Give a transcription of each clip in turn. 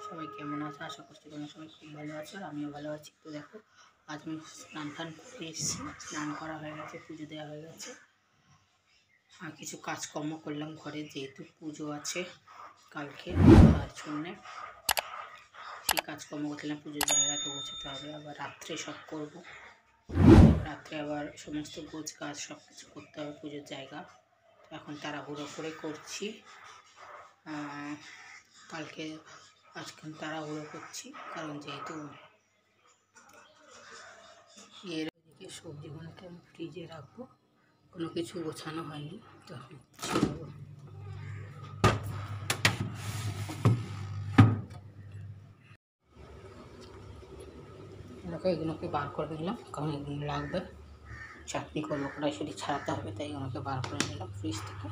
সবাই কেমন আছে? আশা করছি তোমরা সবাই খুব ভালো আছো আর আমিও ভালো আছি। তো দেখো, আজ আমি স্নান করে এসেছি। স্নান করা হয়ে গেছে, পুজো দেওয়া হয়ে গেছে, আর কিছু কাজকর্ম করলাম ঘরে, যেহেতু পুজো আছে কালকে, তার জন্যে সেই কাজকর্ম করলাম। পুজোর জায়গাটা গোছাতে হবে, আবার রাত্রে সব করব। রাত্রে আবার সমস্ত গোছ কাজ সব কিছু করতে হবে পুজোর জায়গা। এখন তাড়াহুড়ো করে করছি। কালকে আজকে তাড়াহুড়ো করছি, কারণ যেহেতু এর দিকে সবজিগুলোকে আমি ফ্রিজে রাখবো, কোনো কিছু গোছানো হয়নি, তো এখন এগুলোকে বার করে নিলাম, কারণ এগুলো লাগবে। চাটনি করবো, কড়াইশুঁটি ছাড়াতে হবে, তাই এগুলোকে বার করে নিলাম ফ্রিজ থেকে।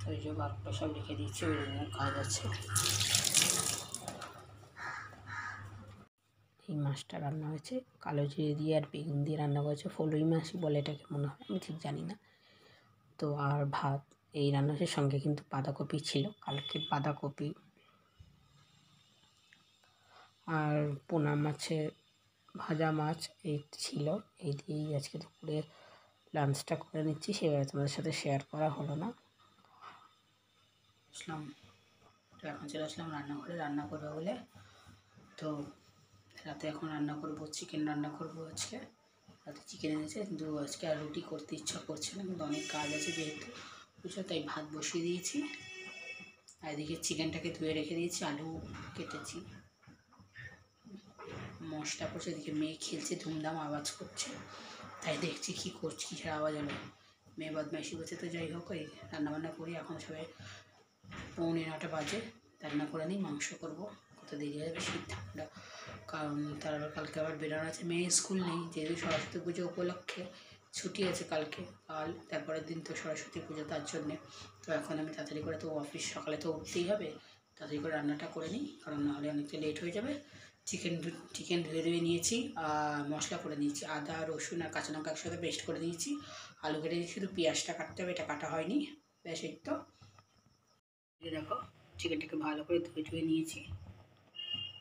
তো এই যে বার করে সব রেখে দিচ্ছি, ওই জন্য কাজ আছে। এই মাছটা রান্না হয়েছে কালো জিরে দিয়ে আর বেগুন দিয়ে রান্না করেছে, ফলুই মাছই বলে এটাকে মনে হয়, আমি ঠিক জানি না। তো আর ভাত, এই রান্নার সঙ্গে কিন্তু বাঁধাকপি ছিল, কালকে বাঁধাকপি আর পোনা মাছের ভাজা মাছ এই ছিল। এই দিয়েই আজকে দুপুরে লাঞ্চটা করে নিচ্ছি, সেভাবে তোমাদের সাথে শেয়ার করা হলো না। এখন চলে আসলাম রান্নাঘরে, রান্না করবো বলে। তো রাতে এখন রান্না করবো, চিকেন রান্না করবো আজকে। রাতে চিকেন এনেছে, কিন্তু আজকে আর রুটি করতে ইচ্ছা করছে না, কিন্তু অনেক কাজ আছে যেহেতু বুঝছো, তাই ভাত বসিয়ে দিয়েছি। আর এদিকে চিকেনটাকে ধুয়ে রেখে দিয়েছি, আলু কেটেছি, মশলা করছে। এদিকে মেয়ে খেলছে, ধুমধাম আওয়াজ করছে, তাই দেখছি কী করছি, কী আওয়াজ হলো। মেয়ে বদমাইশি করছে। তো যাই হোক, এই রান্নাবান্না করি। এখন সবাই 8:45 বাজে, রান্না করে নিই, মাংস করবো, কত দেরি হয়ে যাবে, শীত ঠান্ডা। কারণ তার আবার কালকে আবার বেরোনো আছে, মেয়ে স্কুল নেই, যেহেতু সরস্বতী পুজো উপলক্ষে ছুটি আছে কালকে, তারপরের দিন তো সরস্বতী পুজো, তার জন্যে। তো এখন আমি তাড়াতাড়ি করে, তো অফিস সকালে তো উঠতেই হবে, তাড়াতাড়ি করে রান্নাটা করে নিই, কারণ নাহলে অনেকটা লেট হয়ে যাবে। চিকেন ধুয়ে নিয়েছি, মশলা করে নিয়েছি, আদা রসুন আর কাঁচা লঙ্কা একসাথে পেস্ট করে দিয়েছি। আলু কেটে দিয়েছি, শুধু পেঁয়াজটা কাটতে হবে, এটা কাটা হয়নি, ব্যাস এই তো। দেখো, চিকেনটাকে ভালো করে ধুয়ে নিয়েছি।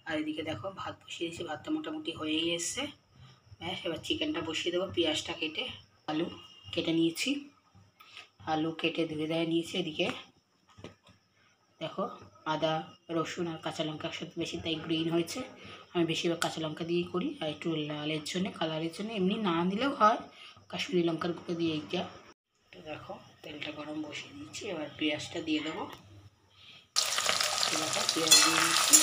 আর এদিকে দেখো, ভাত বসিয়ে দিয়েছি, ভাতটা মোটামুটি হয়েই এসছে। ব্যাস, এবার চিকেনটা বসিয়ে দেবো। পেঁয়াজটা কেটে, আলু কেটে নিয়েছি, আলু কেটে ধুয়ে নিয়েছি। এদিকে দেখো, আদা রসুন আর কাঁচা লঙ্কা একসাথে বেশি, তাই গ্রিন হয়েছে। আমি বেশিরভাগ কাঁচা লঙ্কা দিয়েই করি, আর একটু লালের জন্য, কালারের জন্য, এমনি না দিলেও হয়, কাশ্মীরি লঙ্কার গুঁড়ো দিয়ে এইটা। তো দেখো, তেলটা গরম বসিয়ে দিয়েছি, এবার পেঁয়াজটা দিয়ে দেবো। দেখো, পেঁয়াজ দিয়ে দিচ্ছি,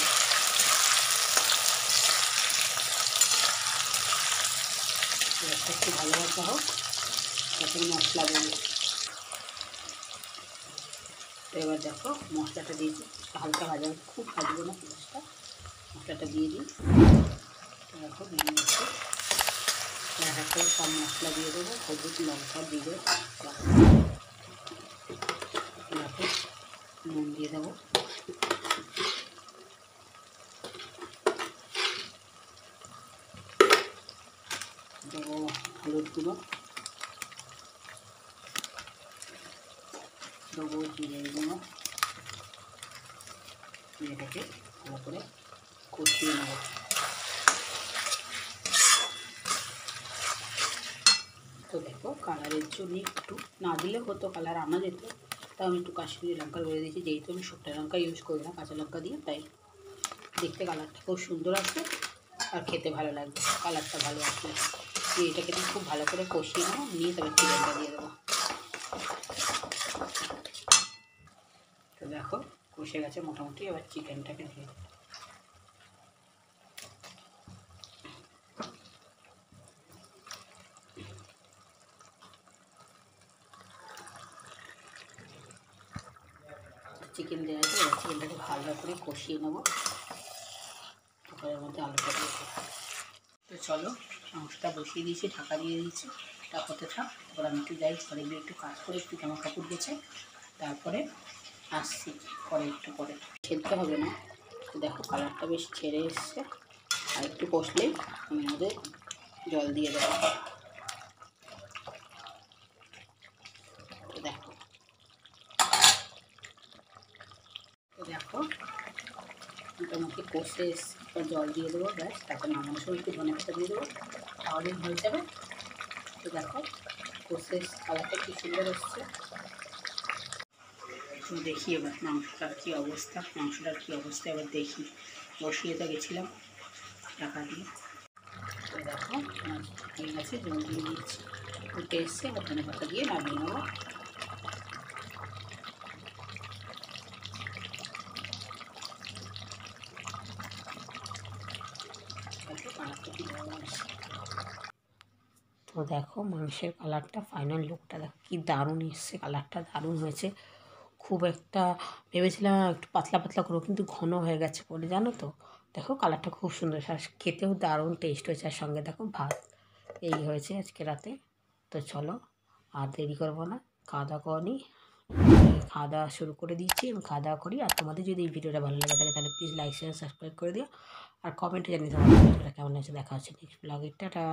পেঁয়াজটা একটু ভালোভাবে হোক, তারপরে মশলা দেবো। তো এবার দেখো, মশলাটা দিয়েছি, হালকা ভাজা, খুব ভাজবো না পেঁয়াজটা। মশলাটা দিয়ে দিই, দেখো দিয়ে দিচ্ছি। এক এক করে সব মশলা দিয়ে দেবো, হলুদ লঙ্কা জিরে, দেখো নুন দিয়ে দেবো, দেবো হলুদ গুঁড়ো, দেবো জিরের গুঁড়ো, এটাকে ভালো করে কষিয়ে নেব। তো দেখো, কালারের জন্য একটু না দিলে হতো, কালার আনা যেত, তাও আমি একটু কাশ্মীরি লঙ্কা বলে দিয়েছি, যেহেতু আমি শুকনো লঙ্কা ইউজ করি না, কাঁচা লঙ্কা দিয়ে, তাই দেখতে কালারটা খুব সুন্দর আসবে আর খেতে ভালো লাগবে, কালারটা ভালো আসবে। এটাকে আমি খুব ভালো করে কষিয়ে নেবো, নিয়ে তবে চিকেনটা দিয়ে দেবো। তো দেখো, কষে গেছে মোটামুটি, এবার চিকেনটাকে দিয়ে দেবো। চিকেন দেওয়া আছে, এবার চিকেনটাকে ভালো করে কষিয়ে নেবো, তারপরে এর মধ্যে আলুটা দিয়ে দেবো। তো চলো, মাংসটা বসিয়ে দিয়েছি, ঢাকা দিয়ে দিয়েছি, তা হতে থাক। তারপর আমি একটু যাই ঘরে গিয়ে একটু কাজ করে, একটু জামা কাপড় গেছে, তারপরে আসছি পরে, একটু পরে। খেলতে হবে না, তো দেখো কালারটা বেশ ছেড়ে এসছে, আর একটু কষলেই আমি ওদের জল দিয়ে দেবো। তো দেখো মোটামুটি কষে এসছে, এবার জল দিয়ে দেবো, ব্যাস। তারপর নামানোর সময় একটু ধনে পাতা দিয়ে দেবো, তাহলেই হয়ে যাবে। তো দেখো কষে কালারটা কী সুন্দর এসছে। তো দেখি এবার মাংসটার কী অবস্থা, এবার দেখি। বসিয়ে তো গেছিলাম টাকা দিয়ে। তো দেখো হয়ে গেছে, জল দিয়ে দিচ্ছি, উঠে এসছে। এবার ধনে পাতা দিয়ে নামিয়ে নেবো। তো দেখো মাংসের কালারটা, ফাইনাল লুকটা দেখো কি দারুণ এসছে, কালারটা দারুণ হয়েছে। খুব একটা ভেবেছিলাম একটু পাতলা পাতলা করবো, কিন্তু ঘন হয়ে গেছে বলে, জানো তো। দেখো কালারটা খুব সুন্দর, আর খেতেও দারুণ টেস্ট হয়েছে। আর সঙ্গে দেখো ভাত। এই হয়েছে আজকে রাতে। তো চলো আর দেরি করবো না, খাওয়া দাওয়া করি। খাওয়া দাওয়া শুরু করে দিচ্ছি, আমি খাওয়া দাওয়া করি। আর তোমাদের যদি এই ভিডিওটা ভালো লাগে থাকে তাহলে প্লিজ লাইক শেয়ার সাবস্ক্রাইব করে দিও, আর কমেন্টে জানিয়ে তোমাদের ভিডিওটা কেমন হয়েছে। দেখা হচ্ছে নেক্সট ব্লগে। টাটা।